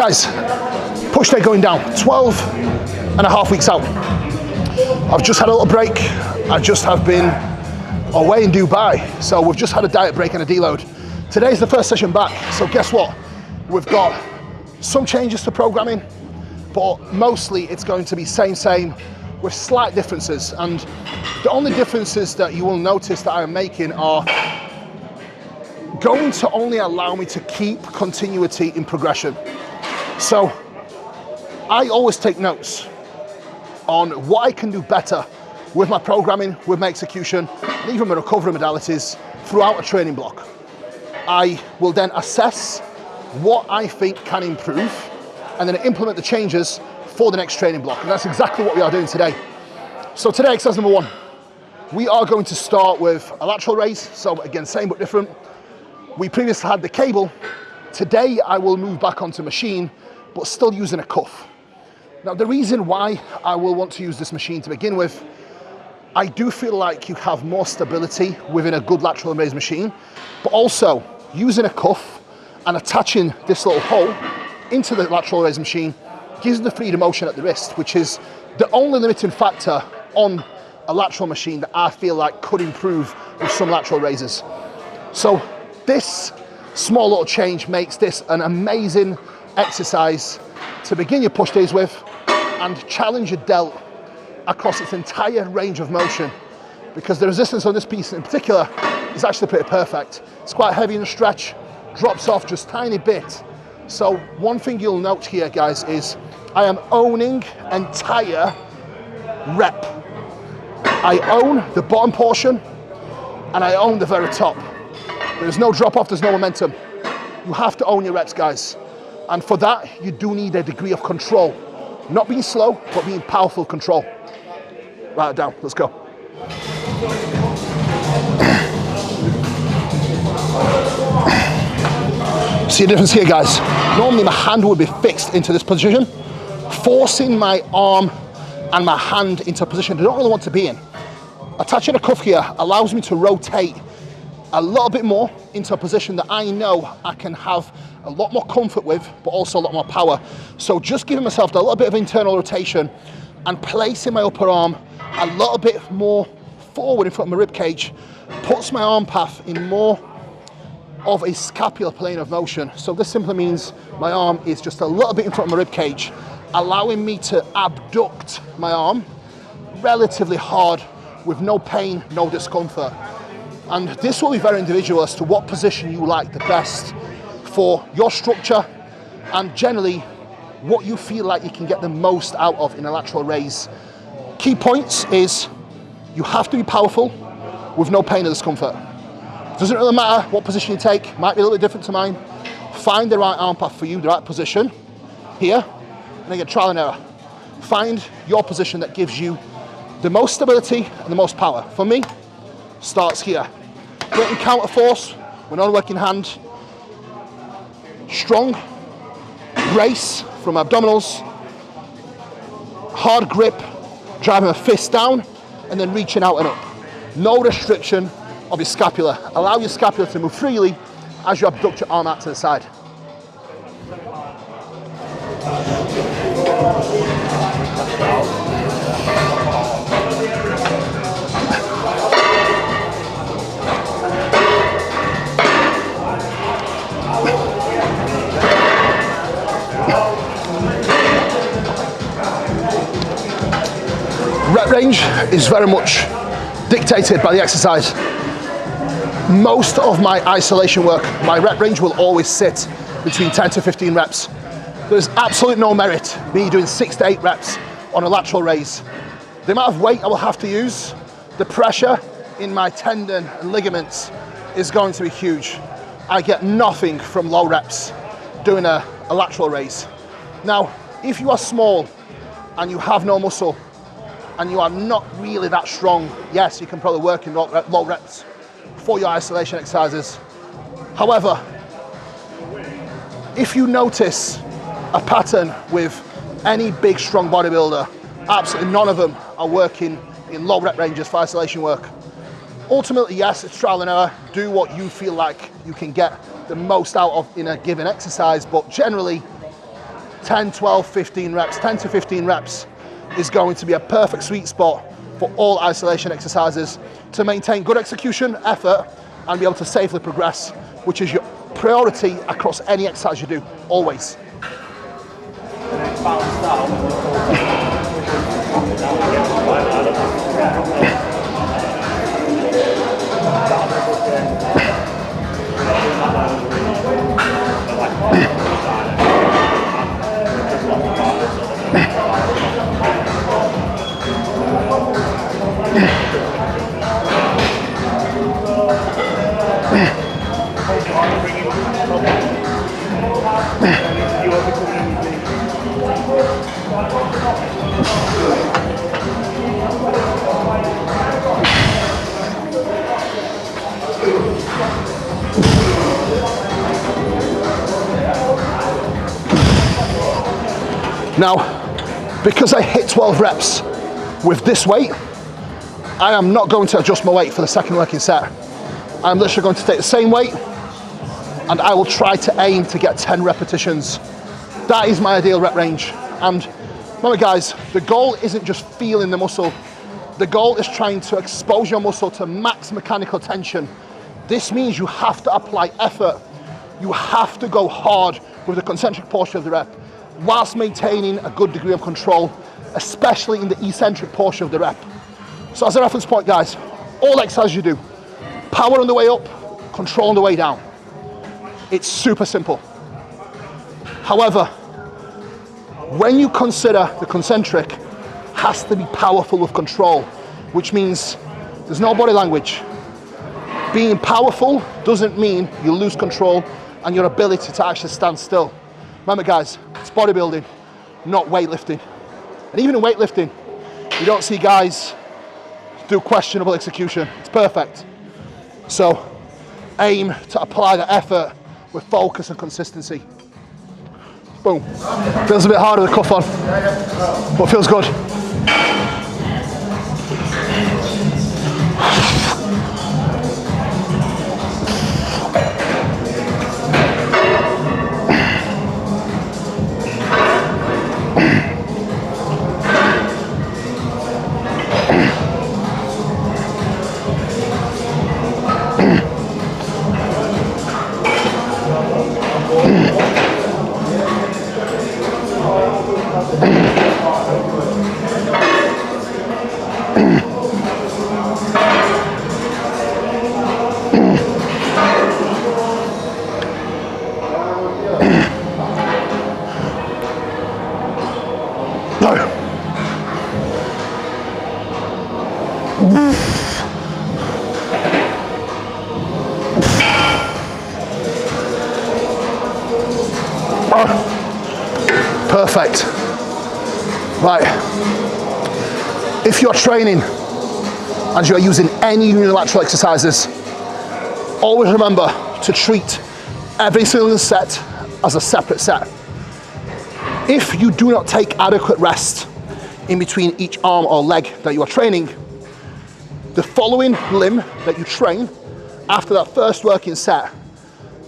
Guys, push day going down, 12 and a half weeks out. I've just had a little break. I just have been away in Dubai. So we've just had a diet break and a deload. Today's the first session back. So guess what? We've got some changes to programming, but mostly it's going to be same with slight differences. And the only differences that you will notice that I'm making are going to only allow me to keep continuity in progression. So I always take notes on what I can do better with my programming, with my execution, and even my recovery modalities throughout a training block. I will then assess what I think can improve and then implement the changes for the next training block. And that's exactly what we are doing today. So today, exercise number 1, we are going to start with a lateral raise. So again, same but different. We previously had the cable. Today, I will move back onto machine, but still using a cuff. Now, the reason why I will want to use this machine to begin with, I do feel like you have more stability within a good lateral raise machine, but also using a cuff and attaching this little hole into the lateral raise machine gives the freedom motion at the wrist, which is the only limiting factor on a lateral machine that I feel like could improve with some lateral raises. So this small little change makes this an amazing exercise to begin your push days with and challenge your delt across its entire range of motion, because the resistance on this piece in particular is actually pretty perfect. It's quite heavy in the stretch, drops off just a tiny bit. So one thing you'll note here, guys, is I am owning entire rep. I own the bottom portion and I own the very top. There's no drop off, there's no momentum. You have to own your reps, guys. And for that, you do need a degree of control. Not being slow, but being powerful control. Write it down, let's go. See the difference here, guys? Normally my hand would be fixed into this position, forcing my arm and my hand into a position I don't really want to be in. Attaching a cuff here allows me to rotate a little bit more into a position that I know I can have a lot more comfort with, but also a lot more power. So just giving myself a little bit of internal rotation and placing my upper arm a little bit more forward in front of my rib cage puts my arm path in more of a scapular plane of motion. So this simply means my arm is just a little bit in front of my rib cage, allowing me to abduct my arm relatively hard with no pain, no discomfort. And this will be very individual as to what position you like the best for your structure and generally what you feel like you can get the most out of in a lateral raise. Key points is you have to be powerful with no pain or discomfort. It doesn't really matter what position you take, might be a little bit different to mine. Find the right arm path for you, the right position here, and then get trial and error. Find your position that gives you the most stability and the most power. For me, starts here. Creating counter force with non-working hand. Strong brace from abdominals. Hard grip, driving a fist down and then reaching out and up. No restriction of your scapula. Allow your scapula to move freely as you abduct your arm out to the side. Rep range is very much dictated by the exercise. Most of my isolation work, my rep range will always sit between 10 to 15 reps. There's absolutely no merit me doing 6 to 8 reps on a lateral raise. The amount of weight I will have to use, the pressure in my tendon and ligaments is going to be huge. I get nothing from low reps doing a lateral raise. Now, if you are small and you have no muscle, and you are not really that strong, yes, you can probably work in low reps for your isolation exercises. However, if you notice a pattern with any big, strong bodybuilder, absolutely none of them are working in low rep ranges for isolation work. Ultimately, yes, it's trial and error. Do what you feel like you can get the most out of in a given exercise, but generally, 10, 12, 15 reps. 10 to 15 reps is going to be a perfect sweet spot for all isolation exercises to maintain good execution, effort, and be able to safely progress, which is your priority across any exercise you do, always. Now, because I hit 12 reps with this weight, I am not going to adjust my weight for the second working set. I'm literally going to take the same weight and I will try to aim to get 10 repetitions. That is my ideal rep range. And remember guys, the goal isn't just feeling the muscle. The goal is trying to expose your muscle to max mechanical tension. This means you have to apply effort. You have to go hard with the concentric portion of the rep whilst maintaining a good degree of control, especially in the eccentric portion of the rep. So as a reference point guys, all exercises you do, power on the way up, control on the way down. It's super simple. However, when you consider the concentric has to be powerful with control, which means there's no body language. Being powerful doesn't mean you lose control and your ability to actually stand still. Remember guys, it's bodybuilding, not weightlifting. And even in weightlifting, you don't see guys do questionable execution. It's perfect. So aim to apply the effort with focus and consistency. Boom. Feels a bit harder with the cuff on, but feels good. Perfect. Right. If you're training and you're using any unilateral exercises, always remember to treat every single set as a separate set. If you do not take adequate rest in between each arm or leg that you are training, the following limb that you train after that first working set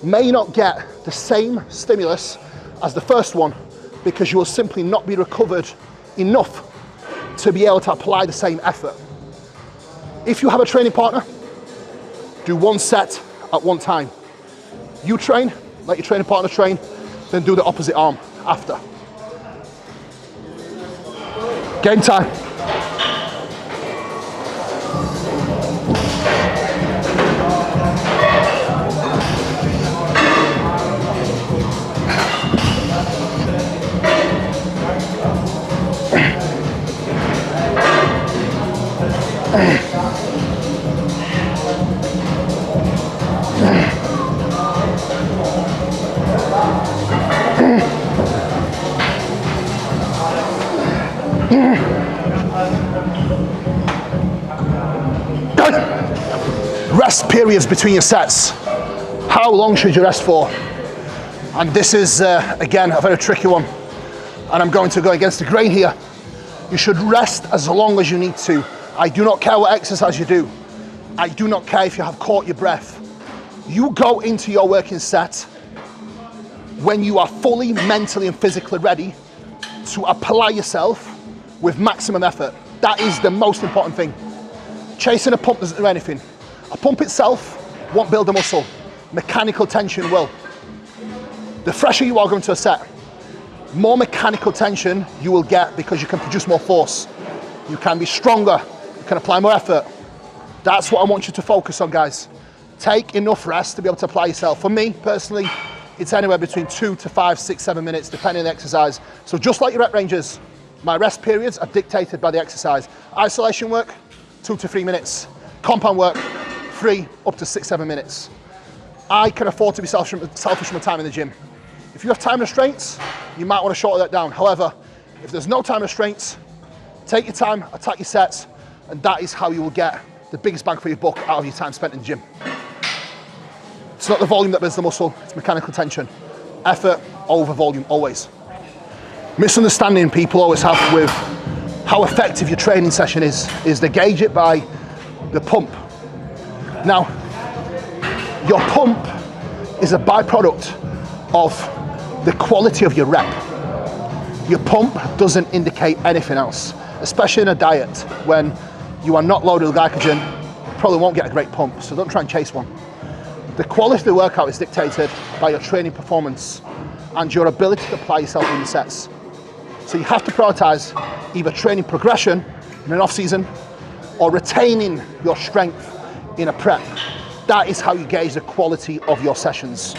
may not get the same stimulus as the first one, because you will simply not be recovered enough to be able to apply the same effort. If you have a training partner, do one set at one time. You train, let your training partner train, then do the opposite arm after. Game time. Rest periods between your sets. How long should you rest for? And this is, again, a very tricky one. And I'm going to go against the grain here. You should rest as long as you need to. I do not care what exercise you do. I do not care if you have caught your breath. You go into your working set when you are fully mentally and physically ready to apply yourself with maximum effort. That is the most important thing. Chasing a pump doesn't do anything. A pump itself won't build a muscle. Mechanical tension will. The fresher you are going to a set, more mechanical tension you will get because you can produce more force. You can be stronger, you can apply more effort. That's what I want you to focus on, guys. Take enough rest to be able to apply yourself. For me, personally, it's anywhere between 2 to 5, 6, 7 minutes, depending on the exercise. So just like your rep ranges, my rest periods are dictated by the exercise. Isolation work, 2 to 3 minutes. Compound work, 3 up to 6, 7 minutes. I can afford to be selfish with my time in the gym. If you have time restraints, you might want to shorten that down. However, if there's no time restraints, take your time, attack your sets, and that is how you will get the biggest bang for your buck out of your time spent in the gym. It's not the volume that builds the muscle, it's mechanical tension. Effort over volume, always. Misunderstanding people always have with how effective your training session is they gauge it by the pump. Now, your pump is a byproduct of the quality of your rep. Your pump doesn't indicate anything else, especially in a diet when you are not loaded with glycogen, you probably won't get a great pump, so don't try and chase one. The quality of the workout is dictated by your training performance and your ability to apply yourself in the sets. So you have to prioritize either training progression in an off season or retaining your strength in a prep. That is how you gauge the quality of your sessions.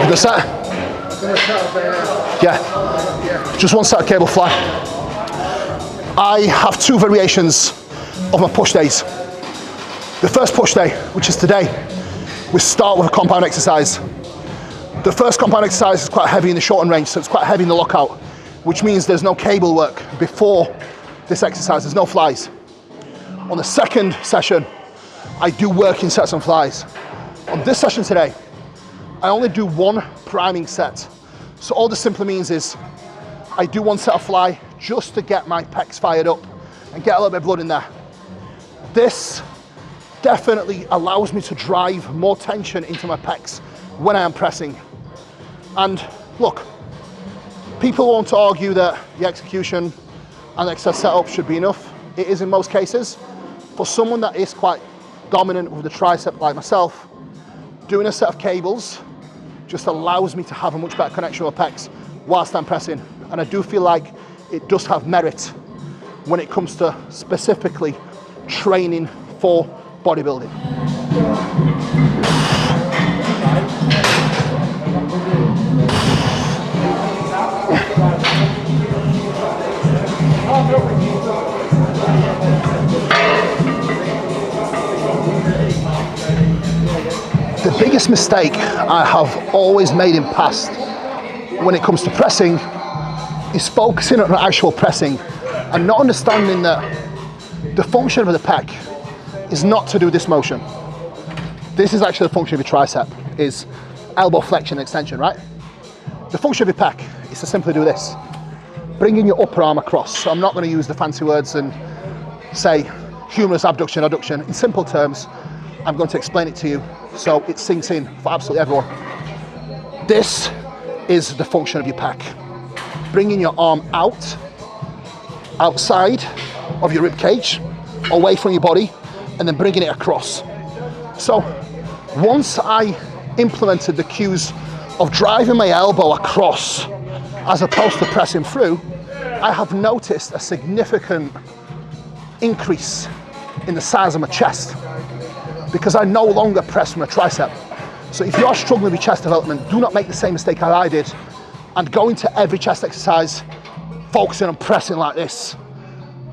The set? Yeah, just one set of cable fly. I have 2 variations of my push days. The first push day, which is today, we start with a compound exercise. The first compound exercise is quite heavy in the shortened range, so it's quite heavy in the lockout, which means there's no cable work before this exercise, there's no flies. On the second session, I do working sets on flies. On this session today, I only do 1 priming set. So all this simply means is I do 1 set of fly just to get my pecs fired up and get a little bit of blood in there. This definitely allows me to drive more tension into my pecs when I am pressing. And look, people want to argue that the execution and exercise setup should be enough. It is in most cases. For someone that is quite dominant with the tricep like myself, doing a set of cables just allows me to have a much better connection with my pecs whilst I'm pressing. And I do feel like it does have merit when it comes to specifically training for bodybuilding. The biggest mistake I have always made in past when it comes to pressing is focusing on actual pressing and not understanding that the function of the pec is not to do this motion. This is actually the function of your tricep, is elbow flexion extension, right? The function of your pec is to simply do this, bringing your upper arm across. So I'm not going to use the fancy words and say humerus abduction, adduction. In simple terms, I'm going to explain it to you so it sinks in for absolutely everyone. This is the function of your pec. Bringing your arm out, outside of your rib cage, away from your body, and then bringing it across. So once I implemented the cues of driving my elbow across as opposed to pressing through, I have noticed a significant increase in the size of my chest because I no longer press from a tricep. So if you are struggling with chest development, do not make the same mistake as I did and go into every chest exercise focusing on pressing like this.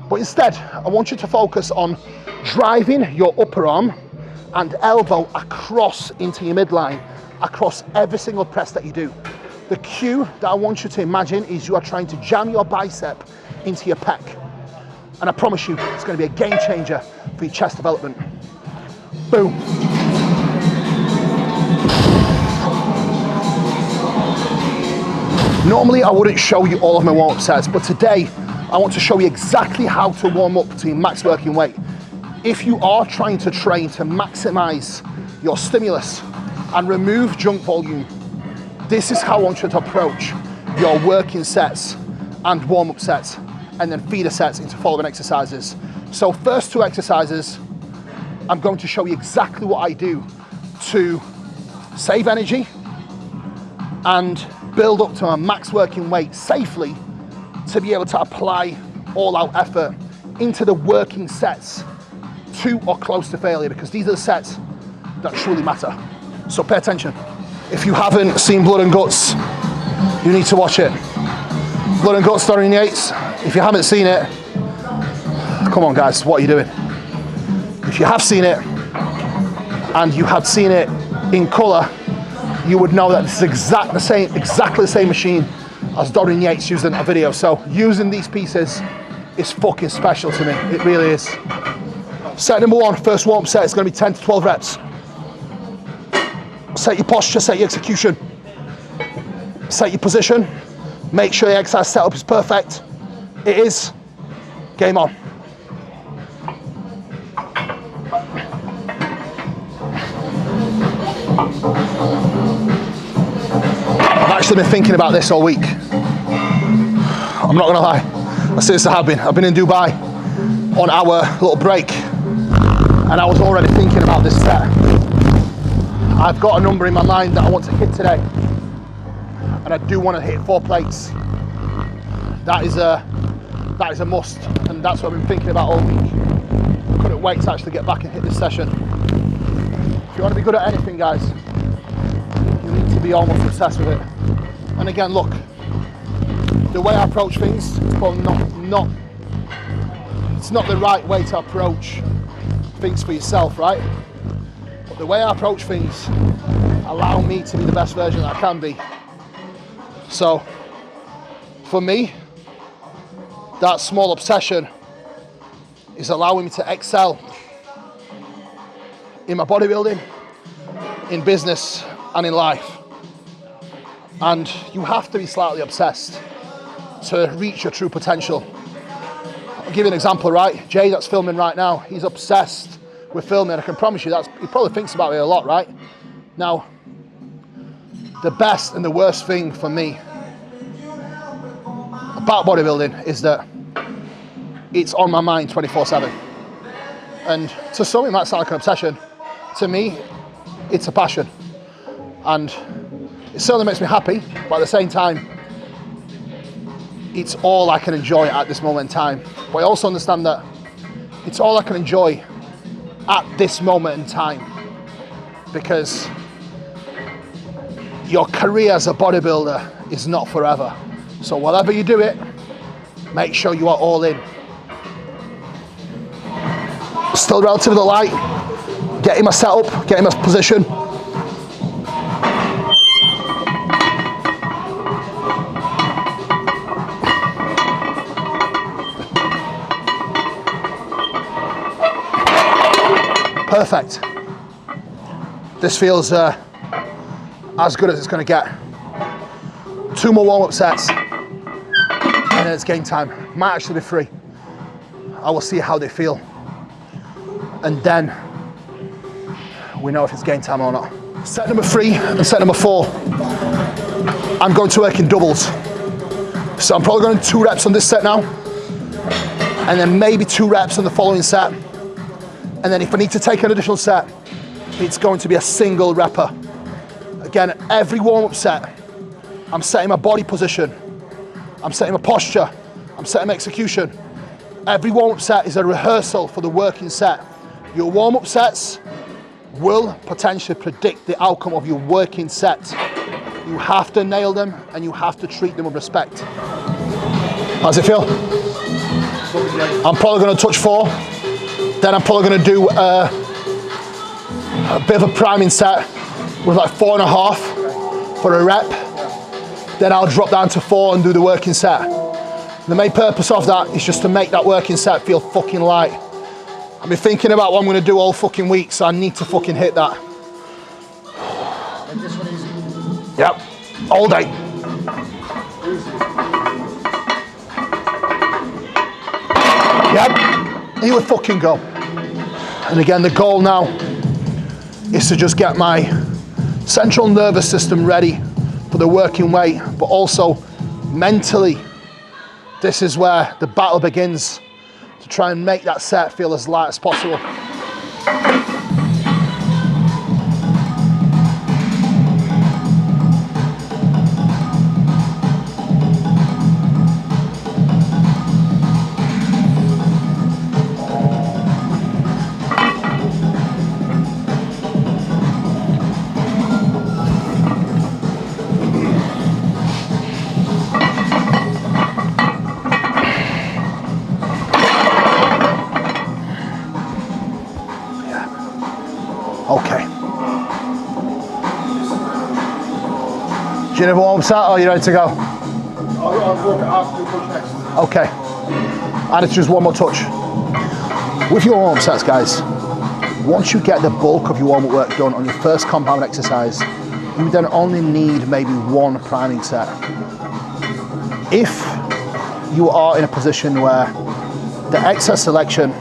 But instead, I want you to focus on driving your upper arm and elbow across into your midline, across every single press that you do. The cue that I want you to imagine is you are trying to jam your bicep into your pec. And I promise you, it's going to be a game changer for your chest development. Boom. Normally, I wouldn't show you all of my warm-up sets, but today, I want to show you exactly how to warm up to your max working weight. If you are trying to train to maximize your stimulus and remove junk volume, this is how I want you to approach your working sets and warm-up sets, and then feeder sets into following exercises. So first 2 exercises, I'm going to show you exactly what I do to save energy and build up to a max working weight safely to be able to apply all-out effort into the working sets to or close to failure, because these are the sets that truly matter. So pay attention. If you haven't seen Blood and Guts, you need to watch it. Blood and Guts, Dorian Yates. If you haven't seen it, come on guys, what are you doing? If you have seen it, and you have seen it in colour, you would know that this is exactly the same machine as Dorian Yates used in a video. So using these pieces is fucking special to me. It really is. Set number 1, first warm-up set, is going to be 10 to 12 reps. Set your posture, set your execution, set your position. Make sure your exercise setup is perfect. It is. Game on. I've actually been thinking about this all week. I'm not gonna lie, I seriously have been. I've been in Dubai on our little break, and I was already thinking about this set. I've got a number in my mind that I want to hit today, and I do want to hit 4 plates. That is a must, and that's what I've been thinking about all week. I couldn't wait to actually get back and hit this session. If you want to be good at anything, guys, you need to be almost obsessed with it. And again, look, the way I approach things, it's probably it's not the right way to approach things for yourself, right? But the way I approach things allow me to be the best version that I can be. So, for me, that small obsession is allowing me to excel in my bodybuilding, in business, and in life. And you have to be slightly obsessed to reach your true potential. I'll give you an example, right? Jay, that's filming right now, he's obsessed with filming. I can promise you he probably thinks about it a lot, right? Now, the best and the worst thing for me about bodybuilding is that it's on my mind 24/7. And to some it might sound like an obsession. To me, it's a passion. And it certainly makes me happy, but at the same time, it's all I can enjoy at this moment in time. But I also understand that it's all I can enjoy at this moment in time, because your career as a bodybuilder is not forever. So whatever you do it, make sure you are all in. Still relatively light, getting my setup, getting my position. Perfect. This feels as good as it's going to get. 2 more warm-up sets, and then it's game time. Might actually be 3. I will see how they feel, and then we know if it's game time or not. Set number 3 and set number 4, I'm going to work in doubles. So I'm probably going 2 reps on this set now, and then maybe 2 reps on the following set. And then if I need to take an additional set, it's going to be a single repper. Again, every warm-up set, I'm setting my body position, I'm setting my posture, I'm setting my execution. Every warm-up set is a rehearsal for the working set. Your warm-up sets will potentially predict the outcome of your working set. You have to nail them and you have to treat them with respect. How's it feel? I'm probably going to touch 4. Then I'm probably going to do a bit of a priming set with like 4.5 for a rep. Then I'll drop down to 4 and do the working set. The main purpose of that is just to make that working set feel fucking light. I've been thinking about what I'm going to do all fucking week, so I need to fucking hit that. And this one is easy. Yep, all day. Yep, here we fucking go. And again, the goal now is to just get my central nervous system ready for the working weight, but also mentally, this is where the battle begins, to try and make that set feel as light as possible. Okay. Do you have a warm set or are you ready to go? I'll work after push next. Okay. And it's just one more touch. With your warm sets, guys, once you get the bulk of your warm-up work done on your first compound exercise, you then only need maybe 1 priming set. If you are in a position where the exercise selection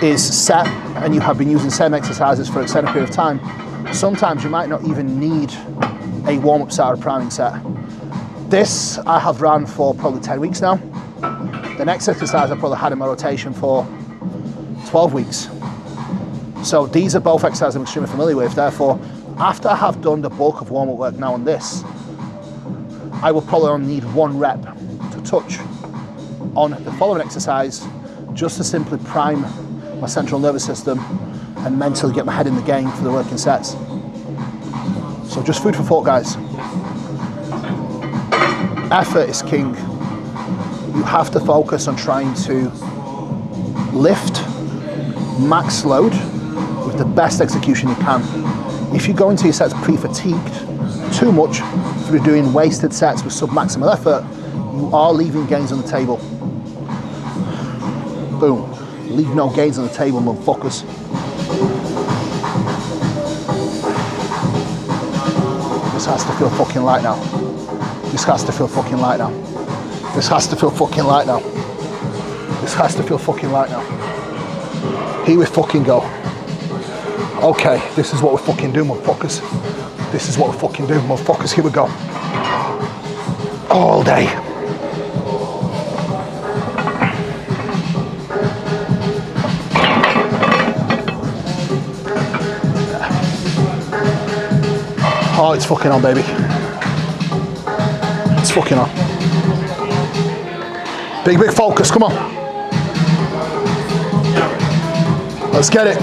is set and you have been using the same exercises for an extended period of time, sometimes you might not even need a warm-up set or a priming set. This I have run for probably 10 weeks now. The next exercise I probably had in my rotation for 12 weeks. So these are both exercises I'm extremely familiar with. Therefore, after I have done the bulk of warm-up work now on this, I will probably only need 1 rep to touch on the following exercise, just to simply prime my central nervous system and mentally get my head in the game for the working sets. So just food for thought, guys. Effort is king. You have to focus on trying to lift max load with the best execution you can. If you go into your sets pre-fatigued too much through doing wasted sets with sub-maximal effort, you are leaving gains on the table. Boom. Leave no gains on the table, motherfuckers. This has to feel fucking light now. This has to feel fucking light now. This has to feel fucking light now. This has to feel fucking light now. Here we fucking go. Okay, this is what we're fucking doing, motherfuckers. This is what we're fucking doing, motherfuckers. Here we go. All day. Oh, it's fucking on, baby. It's fucking on. Big, big focus, come on. Let's get it.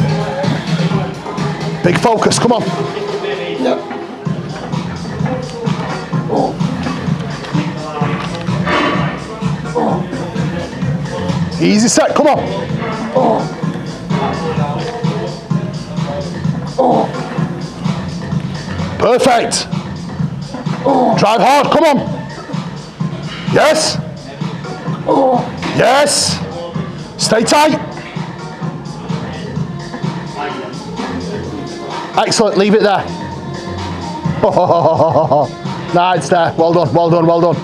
Big focus, come on. Yep. Oh. Oh. Easy set, come on. Oh. Oh. Perfect. Oh. Drive hard, come on. Yes. Oh. Yes. Stay tight. Excellent, leave it there. Oh. Nah, it's there. Well done, well done, well done.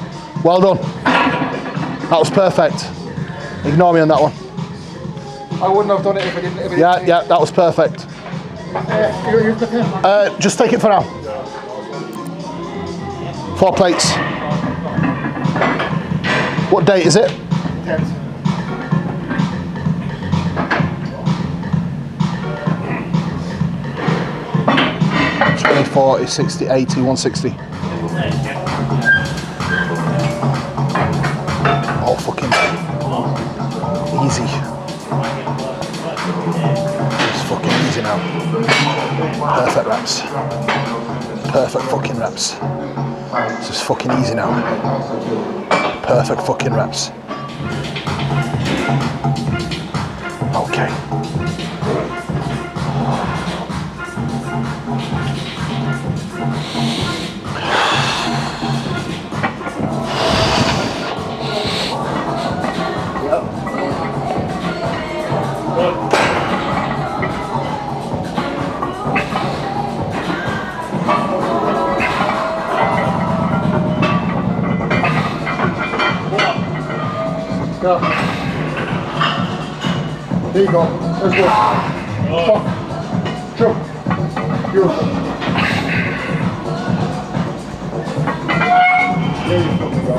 Well done. That was perfect. Ignore me on that one. I wouldn't have done it if I didn't. Yeah, that was perfect. Just take it for now. 4 plates. What date is it? 10th. 20, 40, 60, 80, 160. Oh, fucking easy. It's fucking easy hell. Perfect reps. Perfect fucking reps. This is fucking easy now. Perfect fucking reps. Okay. Go. There you go. Let's go. Fuck. Jump. Beautiful. There you fucking go.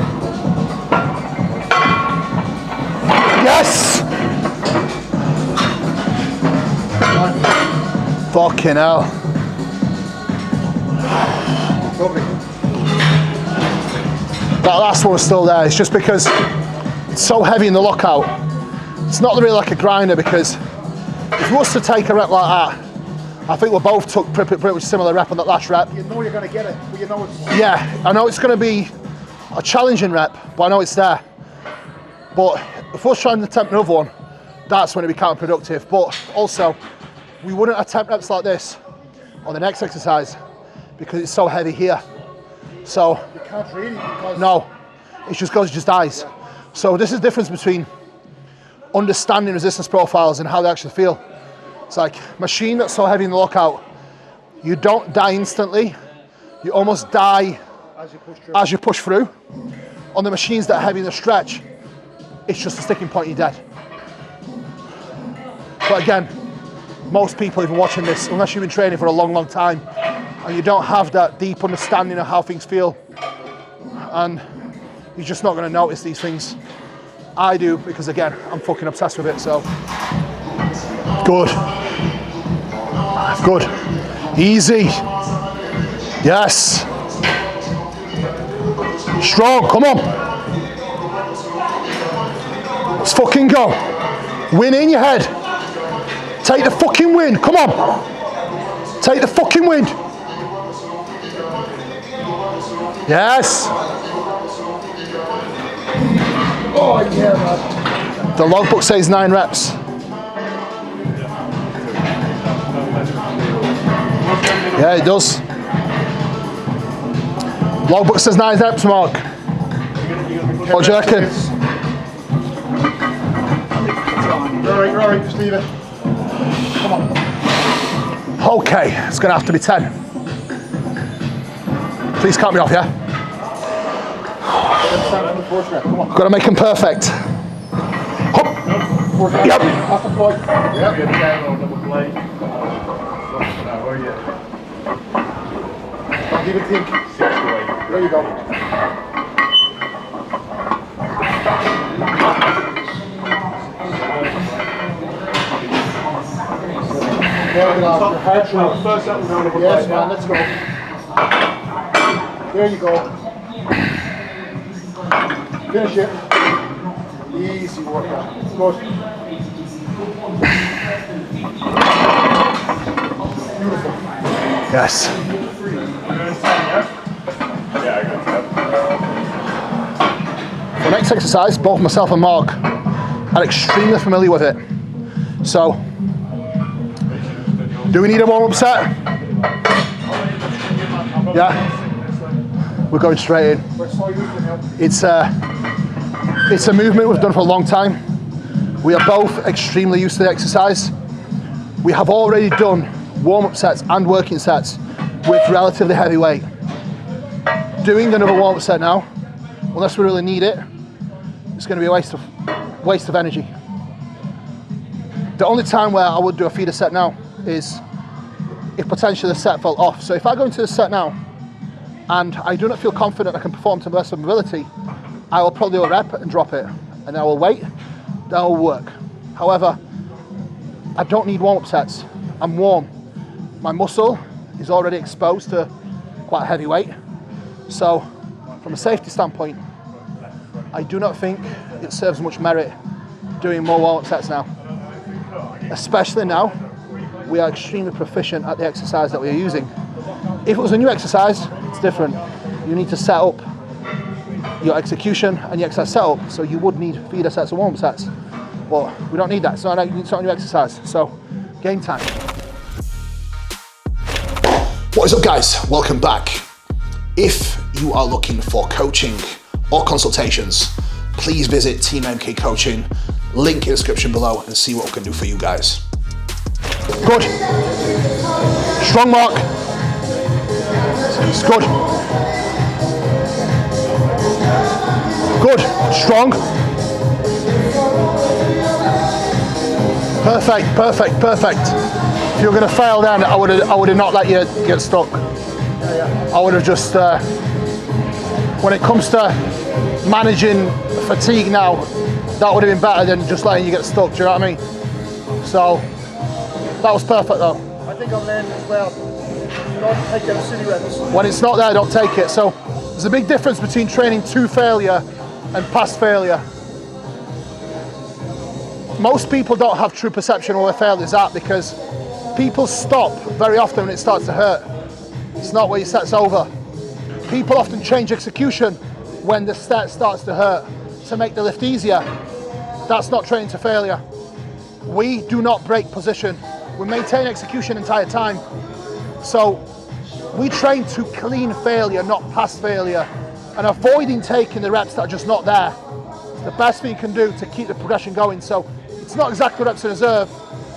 Yes! Fucking hell. Lovely. That last one was still there. It's just because it's so heavy in the lockout. It's not really like a grinder, because if you was to take a rep like that, I think we both took pretty much similar rep on that last rep. You know you're going to get it, but you know it's... Yeah, I know it's going to be a challenging rep, but I know it's there. But if we're trying to attempt another one, that's when it be counterproductive. But also, we wouldn't attempt reps like this on the next exercise because it's so heavy here. So You can't really, because... no, it just goes, it just dies. So this is the difference between understanding resistance profiles and how they actually feel. It's like machine that's so heavy in the lockout, you don't die instantly, you almost die as you push through. On the machines that are heavy in the stretch, it's just a sticking point, you're dead. But again, most people even watching this, unless you've been training for a long, long time, and you don't have that deep understanding of how things feel, and you're just not going to notice these things. I do, because again, I'm fucking obsessed with it, so. Good. Good. Easy. Yes. Strong, come on. Let's fucking go. Win in your head. Take the fucking win, come on. Take the fucking win. Yes. Oh yeah, man. The logbook says 9 reps. Yeah, it does. Logbook says 9 reps, Mark. What do you reckon? You're alright, just leave it. Come on. Okay, it's gonna have to be 10. Please cut me off, yeah? Come on. Gotta make them perfect. Hop. Yep. Off the floor. Yep. Give it think. There you go. Yes, man, let's go. There you go. Finish it. Easy workout. Good. Beautiful. Yes. For next exercise, both myself and Mark are extremely familiar with it. So, do we need a warm-up set? Yeah? We're going straight in. It's a movement we've done for a long time. We are both extremely used to the exercise. We have already done warm-up sets and working sets with relatively heavy weight. Doing another warm-up set now, unless we really need it, it's going to be a waste of energy. The only time where I would do a feeder set now is if potentially the set fell off. So if I go into the set now and I do not feel confident I can perform to the best of my ability, I will probably do a rep and drop it, and then I will wait, then I will work. However, I don't need warm-up sets. I'm warm. My muscle is already exposed to quite heavy weight. So from a safety standpoint, I do not think it serves much merit doing more warm-up sets now. Especially now we are extremely proficient at the exercise that we are using. If it was a new exercise, it's different. You need to set up your execution and your exercise setup, so you would need feeder sets and warm sets. But we don't need that. It's not a new exercise. So, game time. What is up, guys? Welcome back. If you are looking for coaching or consultations, please visit Team MK Coaching, link in the description below, and see what we can do for you guys. Good. Strong mark. It's good. Good. Strong. Perfect, perfect, perfect. If you were going to fail then, I would have not let you get stuck. I would have just, when it comes to managing fatigue now, that would have been better than just letting you get stuck, do you know what I mean? So, that was perfect though. I think I'm landing as well. Don't take them silly reps. When it's not there, don't take it. So, there's a big difference between training to failure and past failure. Most people don't have true perception of where failure is at because people stop very often when it starts to hurt. It's not where your set's over. People often change execution when the set starts to hurt to make the lift easier. That's not training to failure. We do not break position. We maintain execution the entire time. So we train to clean failure, not past failure, and avoiding taking the reps that are just not there. It's the best thing you can do to keep the progression going. So it's not exactly reps in reserve,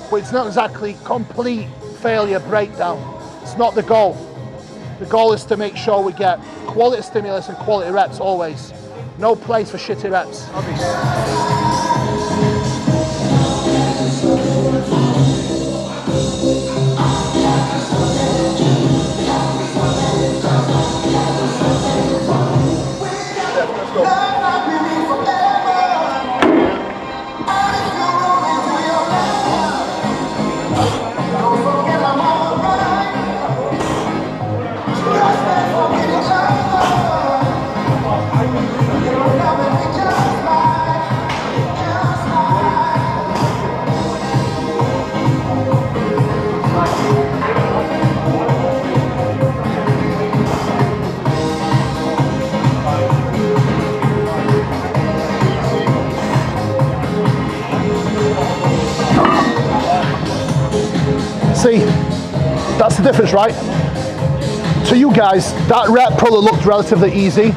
but it's not exactly complete failure breakdown. It's not the goal. The goal is to make sure we get quality stimulus and quality reps always. No place for shitty reps. See, that's the difference, right? To you guys, that rep probably looked relatively easy.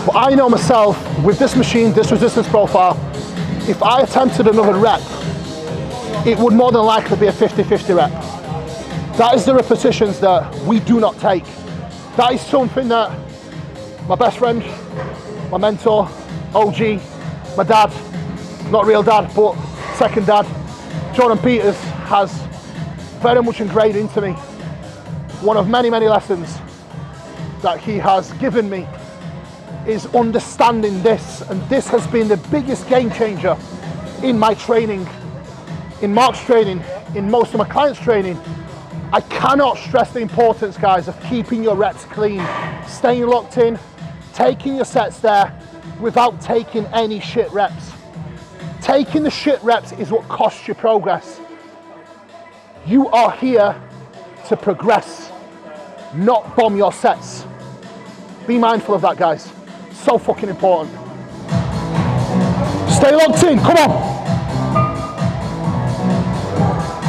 But I know myself, with this machine, this resistance profile, if I attempted another rep, it would more than likely be a 50-50 rep. That is the repetitions that we do not take. That is something that my best friend, my mentor, OG, my dad, not real dad, but second dad, Jordan Peters, has very much ingrained into me. One of many, many lessons that he has given me is understanding this, and this has been the biggest game changer in my training, in Mark's training, in most of my clients' training. I cannot stress the importance, guys, of keeping your reps clean, staying locked in, taking your sets there without taking any shit reps. Taking the shit reps is what costs you progress. You are here to progress, not bomb your sets. Be mindful of that, guys. So fucking important. Stay locked in, come on.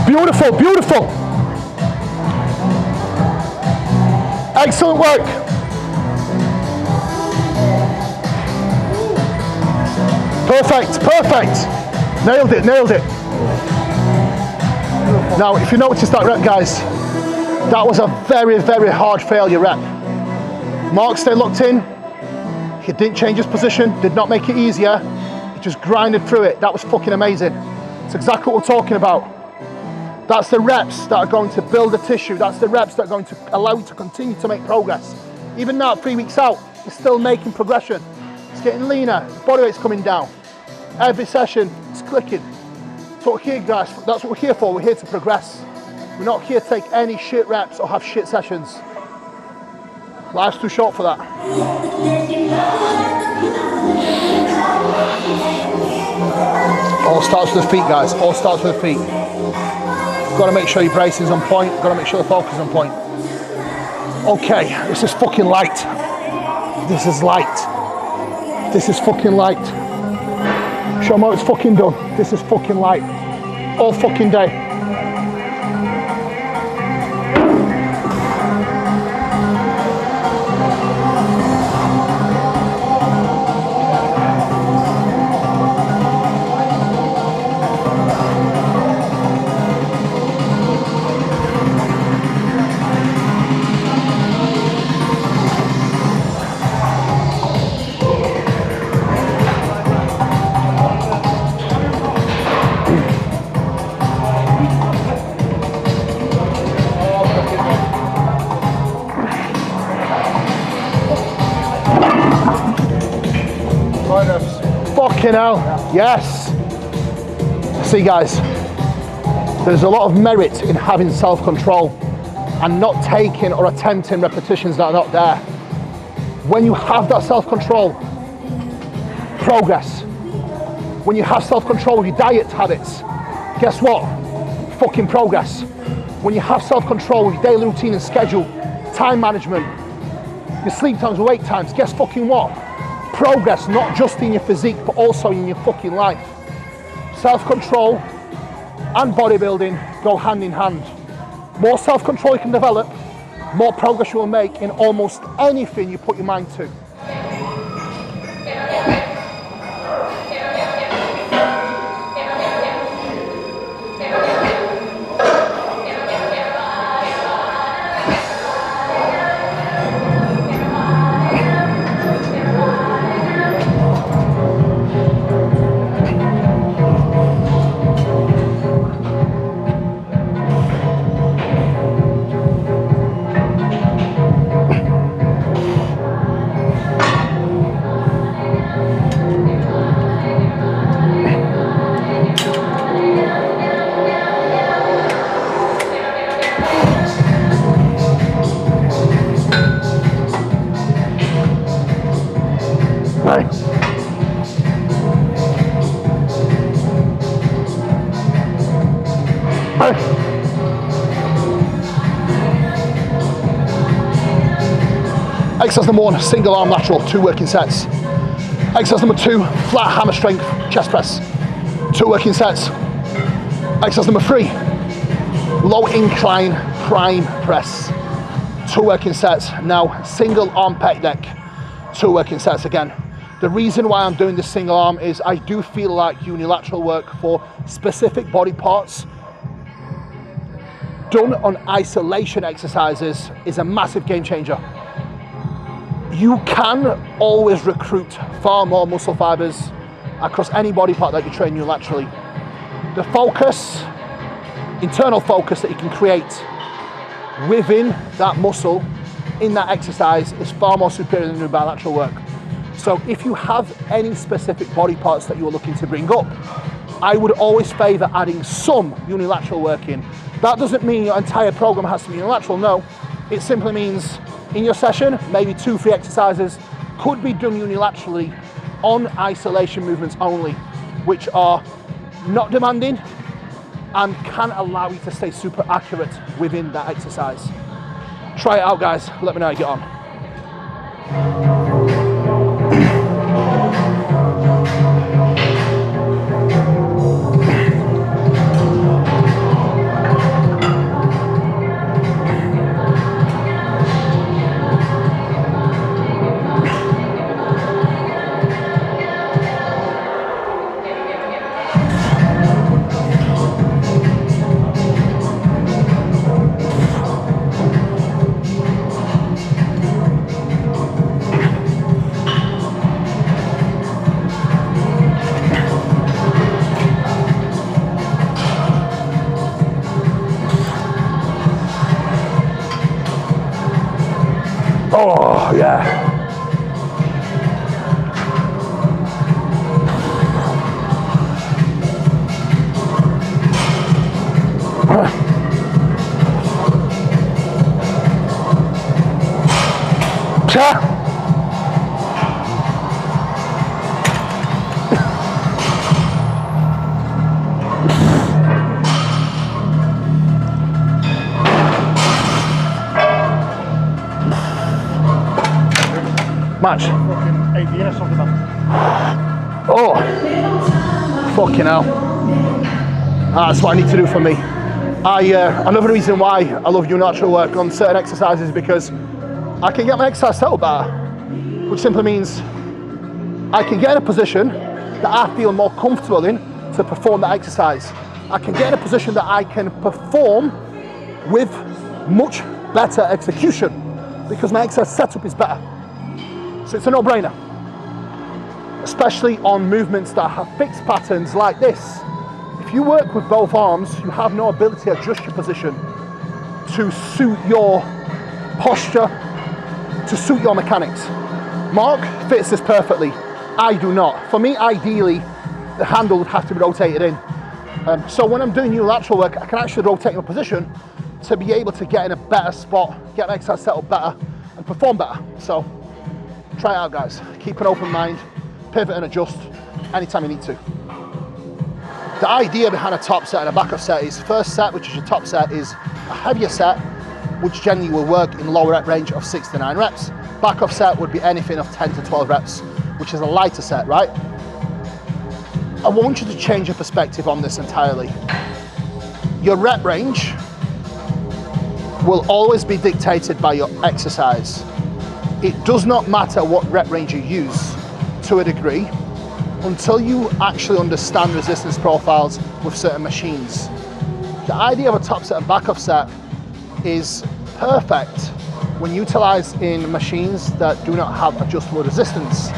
Beautiful, beautiful. Excellent work. Perfect, perfect. Nailed it, nailed it. Now, if you notice that rep, guys, that was a very, very hard failure rep. Mark stayed locked in. He didn't change his position, did not make it easier. He just grinded through it. That was fucking amazing. It's exactly what we're talking about. That's the reps that are going to build the tissue. That's the reps that are going to allow you to continue to make progress. Even now, 3 weeks out, you're still making progression. It's getting leaner, body weight's coming down. Every session, it's clicking. That's what we're here, guys. That's what we're here for. We're here to progress. We're not here to take any shit reps or have shit sessions. Life's too short for that. All starts with the feet, guys. All starts with the feet. Got to make sure your bracing's on point. Got to make sure the focus is on point. Okay, this is fucking light. This is light. This is fucking light. Show them how it's fucking done. This is fucking light. All fucking day. Fucking hell, yes. See guys, there's a lot of merit in having self-control and not taking or attempting repetitions that are not there. When you have that self-control, progress. When you have self-control with your diet habits, guess what? Fucking progress. When you have self-control with your daily routine and schedule, time management, your sleep times, wake times, guess fucking what? Progress, not just in your physique, but also in your fucking life. Self-control and bodybuilding go hand in hand. More self-control you can develop, more progress you will make in almost anything you put your mind to. Exercise number 1, single arm lateral, 2 working sets. Exercise number 2, flat hammer strength chest press, 2 working sets. Exercise number 3, low incline prime press, 2 working sets. Now, single arm pec deck, 2 working sets again. The reason why I'm doing this single arm is I do feel like unilateral work for specific body parts done on isolation exercises is a massive game changer. You can always recruit far more muscle fibers across any body part that you train unilaterally. The focus, internal focus that you can create within that muscle in that exercise is far more superior than doing bilateral work. So if you have any specific body parts that you're looking to bring up, I would always favor adding some unilateral work in. That doesn't mean your entire program has to be unilateral, no. It simply means in your session, maybe 2-3 exercises could be done unilaterally on isolation movements only, which are not demanding and can allow you to stay super accurate within that exercise. Try it out, guys. Let me know how you get on. Oh, yeah. match? Fucking 18 or something, man. Oh, fucking hell. That's what I need to do for me. Another reason why I love unilateral work on certain exercises is because I can get my exercise settled better, which simply means I can get in a position that I feel more comfortable in to perform that exercise. I can get in a position that I can perform with much better execution because my exercise setup is better. So it's a no-brainer, especially on movements that have fixed patterns like this. If you work with both arms, you have no ability to adjust your position to suit your posture, to suit your mechanics. Mark fits this perfectly. I do not. For me, ideally, the handle would have to be rotated in. So when I'm doing unilateral work, I can actually rotate my position to be able to get in a better spot, get my exercise settled better, and perform better. So try it out, guys. Keep an open mind, pivot and adjust anytime you need to. The idea behind a top set and a backup set is first set, which is your top set, is a heavier set, which generally will work in lower rep range of 6 to 9 reps. Backup set would be anything of 10 to 12 reps, which is a lighter set, right? I want you to change your perspective on this entirely. Your rep range will always be dictated by your exercise. It does not matter what rep range you use to a degree until you actually understand resistance profiles with certain machines. The idea of a top set and backup set is perfect when utilized in machines that do not have adjustable resistance,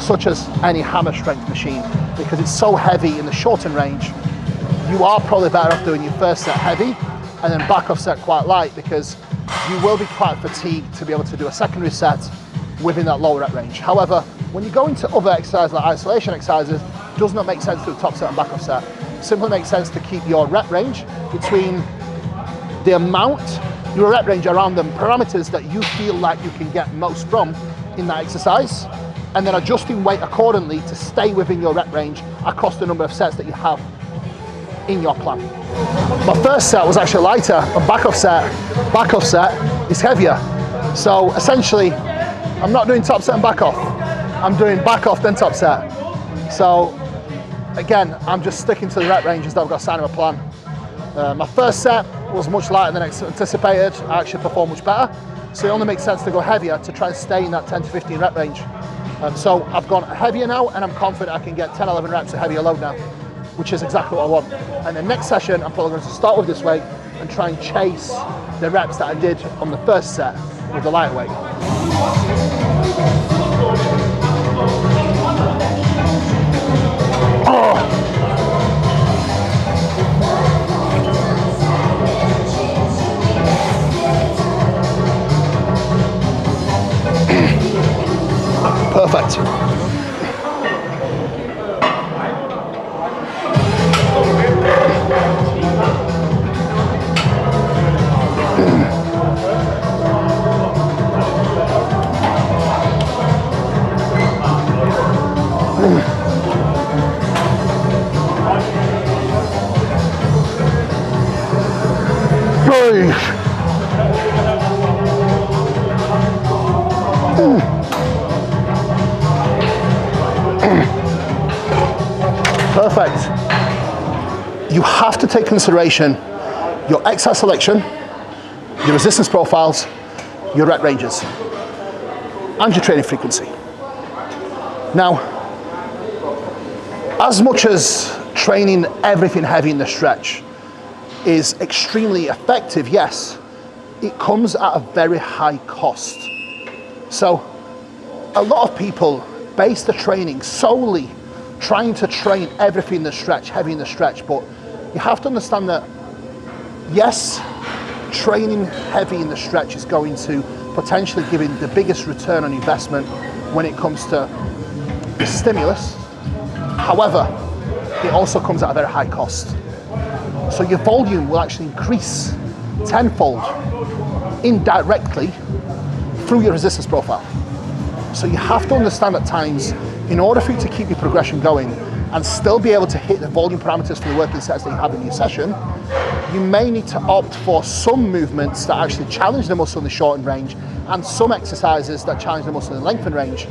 such as any hammer strength machine, because it's so heavy in the shortened range. You are probably better off doing your first set heavy and then backup set quite light, because you will be quite fatigued to be able to do a secondary set within that lower rep range. However, when you go into other exercises like isolation exercises, it does not make sense to do a top set and backup set. It simply makes sense to keep your rep range between the amount, your rep range around the parameters that you feel like you can get most from in that exercise, and then adjusting weight accordingly to stay within your rep range across the number of sets that you have in your plan. My first set was actually lighter, and backup set is heavier. So essentially, I'm not doing top set and back off. I'm doing back off then top set. So again, I'm just sticking to the rep ranges that I've got assigned in my plan. My first set was much lighter than anticipated. I actually performed much better. So it only makes sense to go heavier to try and stay in that 10 to 15 rep range. So I've gone heavier now, and I'm confident I can get 10, 11 reps of heavier load now, which is exactly what I want. And the next session, I'm probably going to start with this weight and try and chase the reps that I did on the first set with the lighter weight. Oh. Perfect. Perfect. You have to take consideration your exercise selection, your resistance profiles, your rep ranges, and your training frequency. Now, as much as training everything heavy in the stretch is extremely effective, yes, it comes at a very high cost. So a lot of people base the training solely trying to train everything in the stretch, heavy in the stretch, but you have to understand that, yes, training heavy in the stretch is going to potentially give you the biggest return on investment when it comes to the stimulus. However, it also comes at a very high cost. So your volume will actually increase tenfold indirectly through your resistance profile. So you have to understand at times, in order for you to keep your progression going and still be able to hit the volume parameters for the working sets that you have in your session, you may need to opt for some movements that actually challenge the muscle in the shortened range and some exercises that challenge the muscle in the lengthened range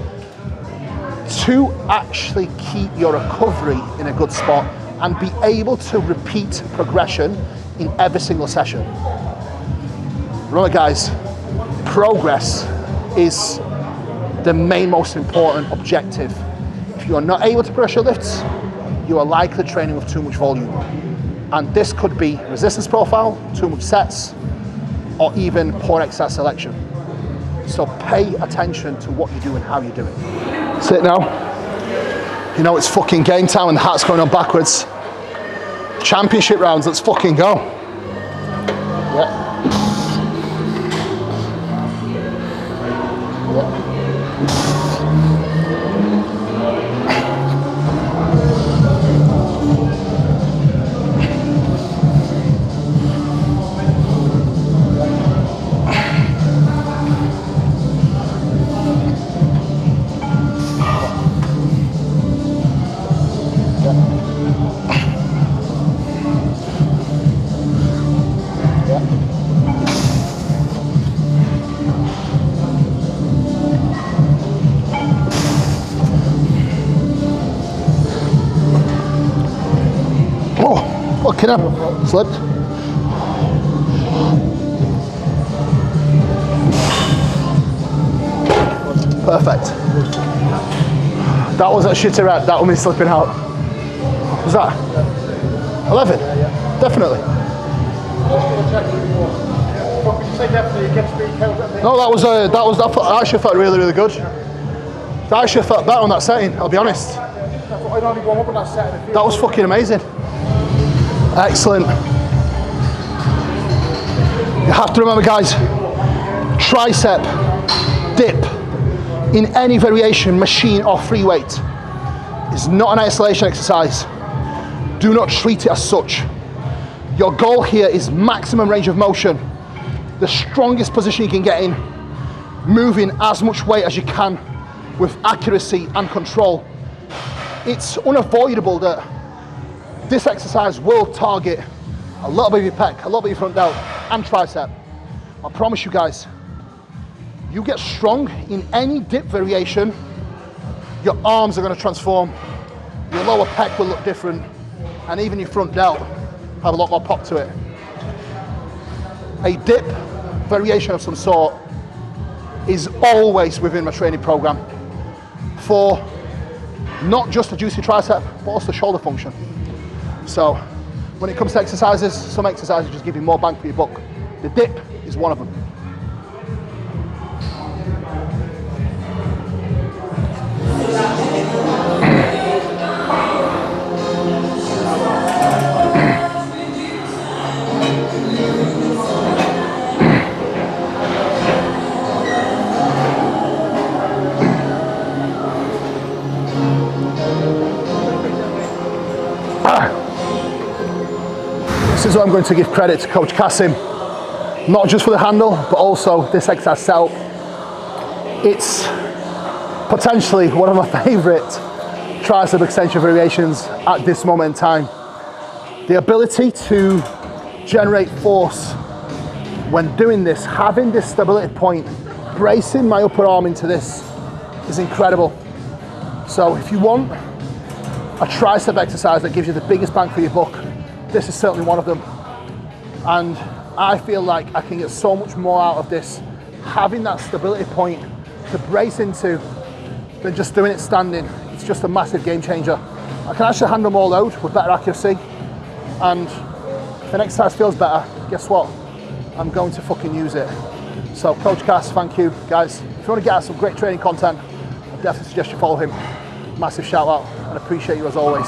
to actually keep your recovery in a good spot and be able to repeat progression in every single session. Remember guys, progress is the most important objective. If you are not able to progress your lifts, you are likely training with too much volume. And this could be resistance profile, too much sets, or even poor exercise selection. So pay attention to what you do and how you do it. Sit now. You know it's fucking game time and the hat's going on backwards. Championship rounds, let's fucking go. Yeah. Fucking hell, slipped. Perfect. That was a shitty rep, that was me slipping out. Was that? 11? Definitely. No, that actually felt really, really good. That actually felt better on that setting, I'll be honest. That was fucking amazing. Excellent. You have to remember guys, tricep, dip, in any variation, machine or free weight, is not an isolation exercise. Do not treat it as such. Your goal here is maximum range of motion, the strongest position you can get in, moving as much weight as you can with accuracy and control. It's unavoidable that this exercise will target a lot of your pec, a lot of your front delt and tricep. I promise you guys, you get strong in any dip variation, your arms are going to transform, your lower pec will look different, and even your front delt have a lot more pop to it. A dip variation of some sort is always within my training program for not just the juicy tricep, but also shoulder function. So when it comes to exercises, some exercises just give you more bang for your buck. The dip is one of them. This is where I'm going to give credit to Coach Kasim, not just for the handle, but also this exercise setup. It's potentially one of my favorite tricep extension variations at this moment in time. The ability to generate force when doing this, having this stability point, bracing my upper arm into this is incredible. So if you want a tricep exercise that gives you the biggest bang for your buck, this is certainly one of them. And I feel like I can get so much more out of this, having that stability point to brace into, than just doing it standing. It's just a massive game changer. I can actually handle more load with better accuracy. And if an exercise feels better, guess what? I'm going to fucking use it. So Coach Cass, thank you. Guys, if you want to get out some great training content, I definitely suggest you follow him. Massive shout out and appreciate you as always.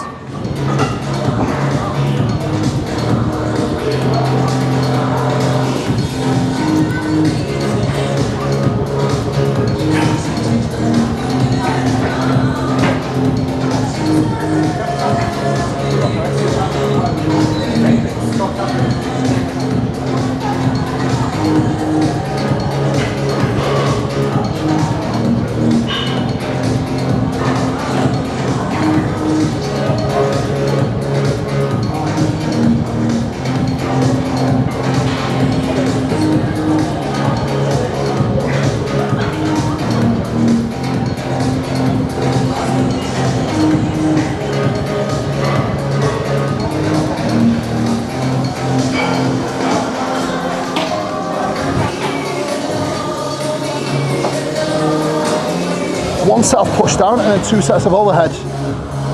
one set of push down and then 2 sets of overhead.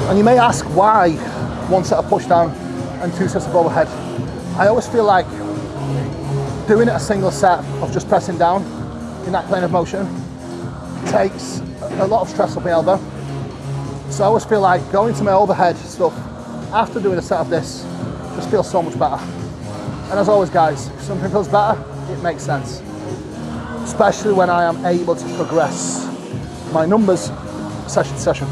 And you may ask why 1 set of push down and 2 sets of overhead. I always feel like doing it a single set of just pressing down in that plane of motion takes a lot of stress off my elbow. So I always feel like going to my overhead stuff after doing a set of this just feels so much better. And as always guys, if something feels better, it makes sense. Especially when I am able to progress my numbers session to session.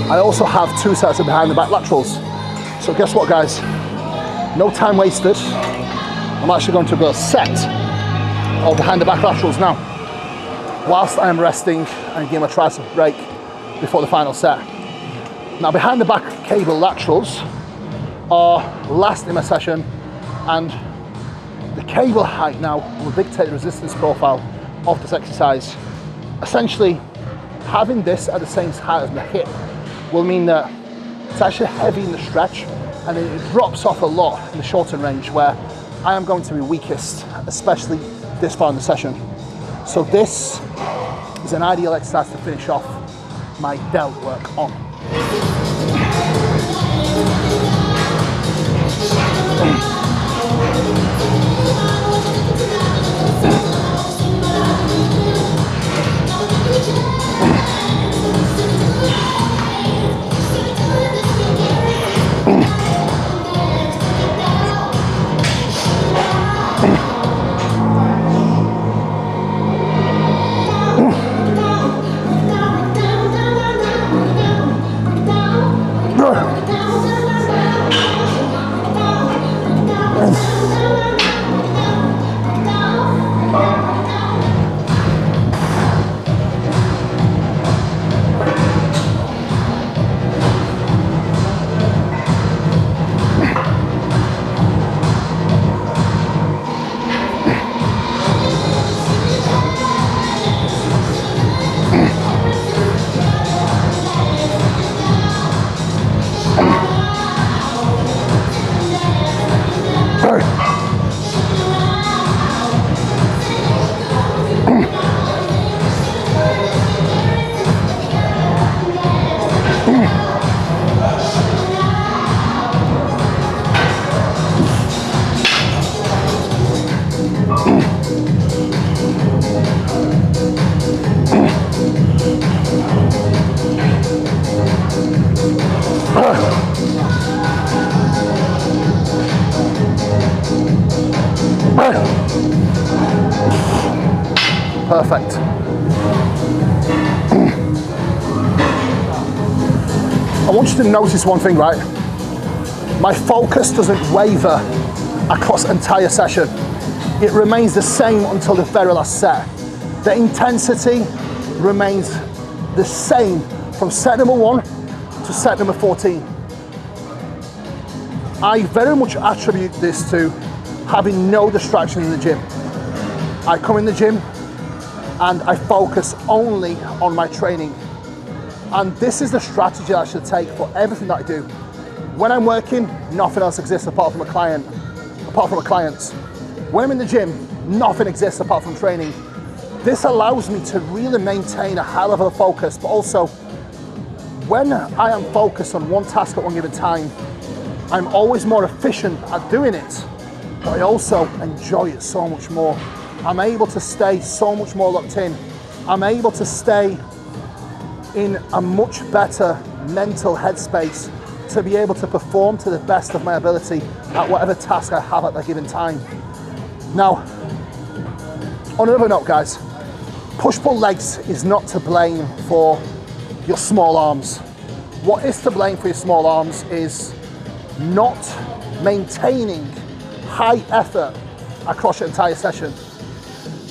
I also have 2 sets of behind the back laterals. So guess what guys? No time wasted. I'm actually going to go set of behind the back laterals now, whilst I am resting and giving my tricep a break before the final set. Now behind the back cable laterals are last in my session, and the cable height now will dictate the resistance profile of this exercise. Essentially, having this at the same height as my hip will mean that it's actually heavy in the stretch and it drops off a lot in the shorten range where I am going to be weakest, especially this far in the session. So this is an ideal exercise to finish off my delt work on. Perfect. I want you to notice one thing, right? My focus doesn't waver across the entire session. It remains the same until the very last set. The intensity remains the same from set number 1 to set number 14. I very much attribute this to having no distractions in the gym. I come in the gym and I focus only on my training. And this is the strategy I should take for everything that I do. When I'm working, nothing else exists apart from a client, When I'm in the gym, nothing exists apart from training. This allows me to really maintain a high level of focus, but also when I am focused on one task at one given time, I'm always more efficient at doing it, but I also enjoy it so much more. I'm able to stay so much more locked in. I'm able to stay in a much better mental headspace to be able to perform to the best of my ability at whatever task I have at that given time. Now, on another note, guys, push-pull legs is not to blame for your small arms. What is to blame for your small arms is not maintaining high effort across your entire session.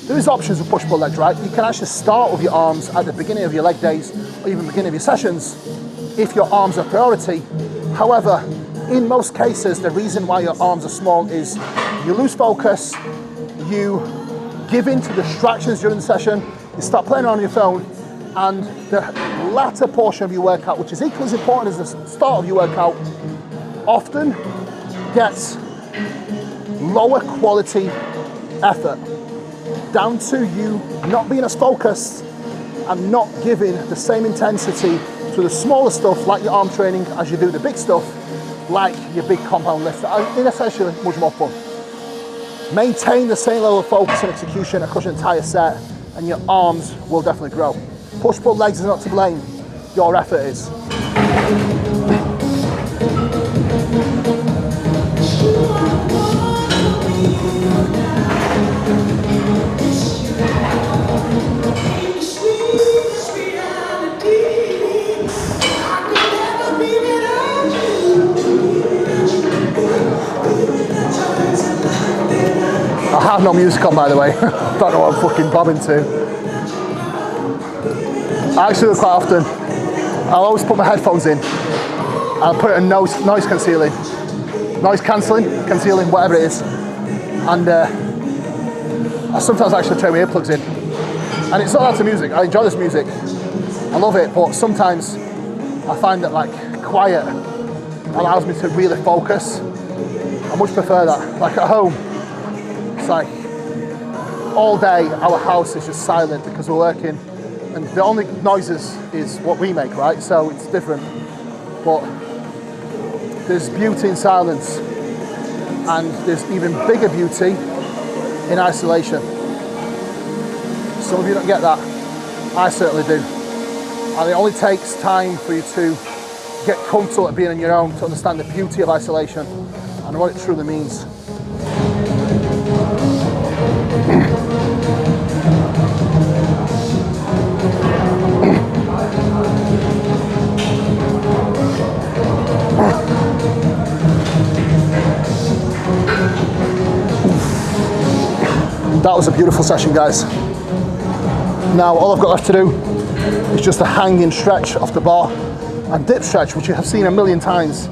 There is options with push-pull legs, right? You can actually start with your arms at the beginning of your leg days or even beginning of your sessions if your arms are priority. However, in most cases, the reason why your arms are small is you lose focus, you give in to distractions during the session, you start playing around on your phone, and the latter portion of your workout, which is equally as important as the start of your workout, often gets lower quality effort, down to you not being as focused and not giving the same intensity to the smaller stuff like your arm training as you do the big stuff like your big compound lifts that are in essentially much more fun. Maintain the same level of focus and execution across your entire set and your arms will definitely grow. Push-pull legs is not to blame, your effort is. I have no music on, by the way. Don't know what I'm fucking bobbing to. I actually do it quite often. I'll always put my headphones in. I'll put it in noise cancelling, whatever it is. And I sometimes actually turn my earplugs in. And it's not that to music. I enjoy this music. I love it, but sometimes I find that like quiet allows me to really focus. I much prefer that. Like at home, it's like all day our house is just silent because we're working and the only noises is what we make, right? So it's different, but there's beauty in silence and there's even bigger beauty in isolation. Some of you don't get that, I certainly do. And it only takes time for you to get comfortable at being on your own to understand the beauty of isolation and what it truly means. That was a beautiful session, guys. Now all I've got left to do is just a hanging stretch off the bar and dip stretch, which you have seen a million times.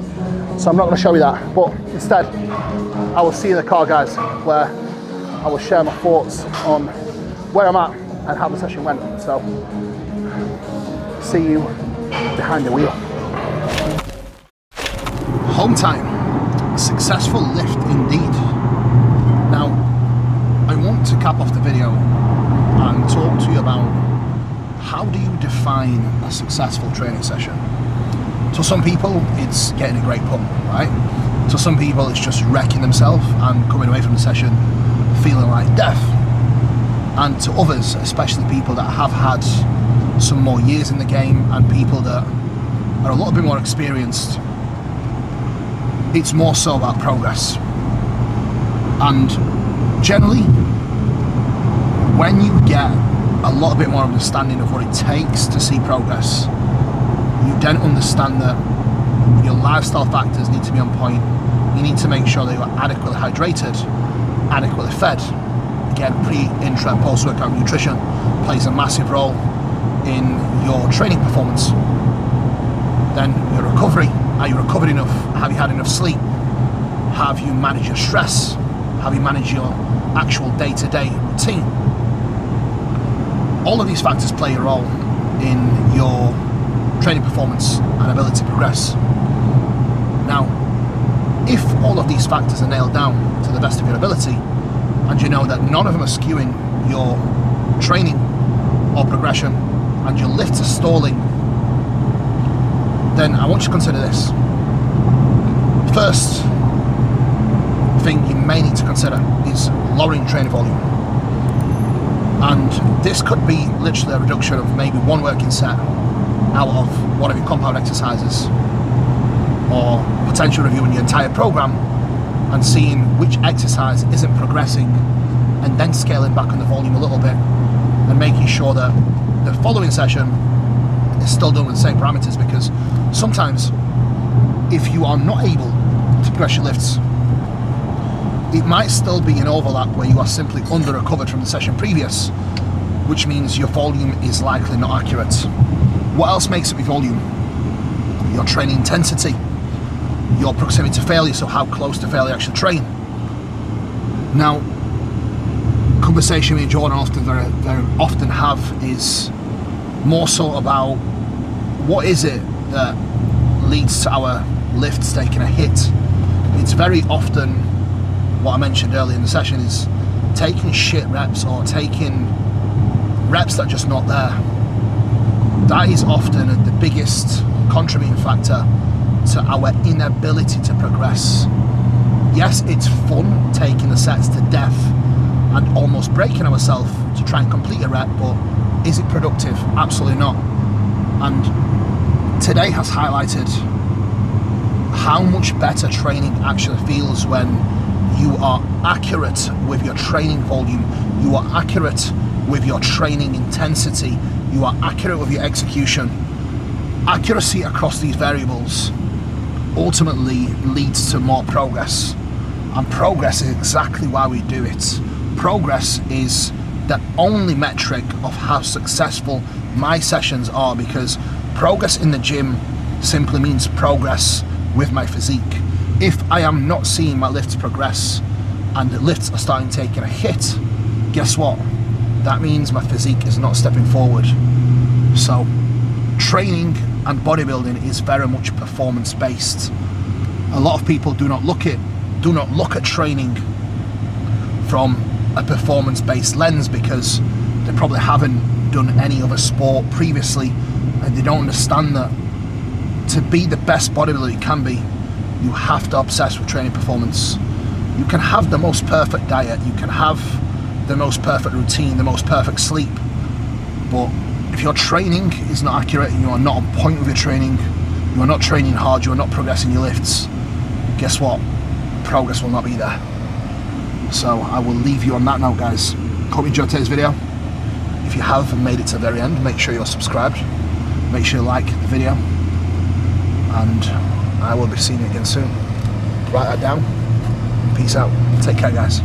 So I'm not going to show you that, but instead I will see you in the car, guys, where I will share my thoughts on where I'm at and how the session went. So see you behind the wheel. Home time. A successful lift indeed. Now, I want to cap off the video and talk to you about how do you define a successful training session. To some people, it's getting a great pump, right? To some people, it's just wrecking themselves and coming away from the session feeling like death. And to others, especially people that have had some more years in the game and people that are a little bit more experienced, it's more so about progress. And generally, when you get a little bit more understanding of what it takes to see progress, you then understand that your lifestyle factors need to be on point. You need to make sure that you're adequately hydrated, adequately fed. Again, pre, intra, and post-workout nutrition plays a massive role in your training performance. Then your recovery. Are you recovered enough? Have you had enough sleep? Have you managed your stress? Have you managed your actual day-to-day routine? All of these factors play a role in your training performance and ability to progress. Now, if all of these factors are nailed down to the best of your ability, and you know that none of them are skewing your training or progression, and your lifts are stalling, then I want you to consider this. First thing you may need to consider is lowering training volume. And this could be literally a reduction of maybe one working set out of one of your compound exercises, or potentially reviewing your entire program and seeing which exercise isn't progressing, and then scaling back on the volume a little bit and making sure that the following session is still doing the same parameters. Because sometimes if you are not able to progress your lifts, it might still be an overlap where you are simply under recovered from the session previous, which means your volume is likely not accurate. What else makes up your volume? Your training intensity, your proximity to failure, so how close to failure you actually train. Now, conversation me and Jordan very often have is more so about what is it that leads to our lifts taking a hit. It's very often what I mentioned earlier in the session is taking shit reps or taking reps that are just not there. That is often the biggest contributing factor to our inability to progress. Yes, it's fun taking the sets to death and almost breaking ourselves to try and complete a rep, but is it productive? Absolutely not. And today has highlighted how much better training actually feels when you are accurate with your training volume, you are accurate with your training intensity, you are accurate with your execution. Accuracy across these variables ultimately leads to more progress, and progress is exactly why we do it. Progress is the only metric of how successful my sessions are, because progress in the gym simply means progress with my physique. If I am not seeing my lifts progress and the lifts are starting taking a hit, guess what? That means my physique is not stepping forward. So training and bodybuilding is very much performance based. A lot of people do not look at training from a performance based lens because they probably haven't done any other sport previously, and they don't understand that to be the best bodybuilder you can be, you have to obsess with training performance. You can have the most perfect diet, you can have the most perfect routine, the most perfect sleep, but if your training is not accurate, you are not on point with your training, you are not training hard, you are not progressing your lifts, guess what? Progress will not be there. So I will leave you on that note, guys. Hope you enjoyed today's video. If you have and made it to the very end, make sure you're subscribed, make sure you like the video, and I will be seeing you again soon. Write that down. Peace out. Take care, guys.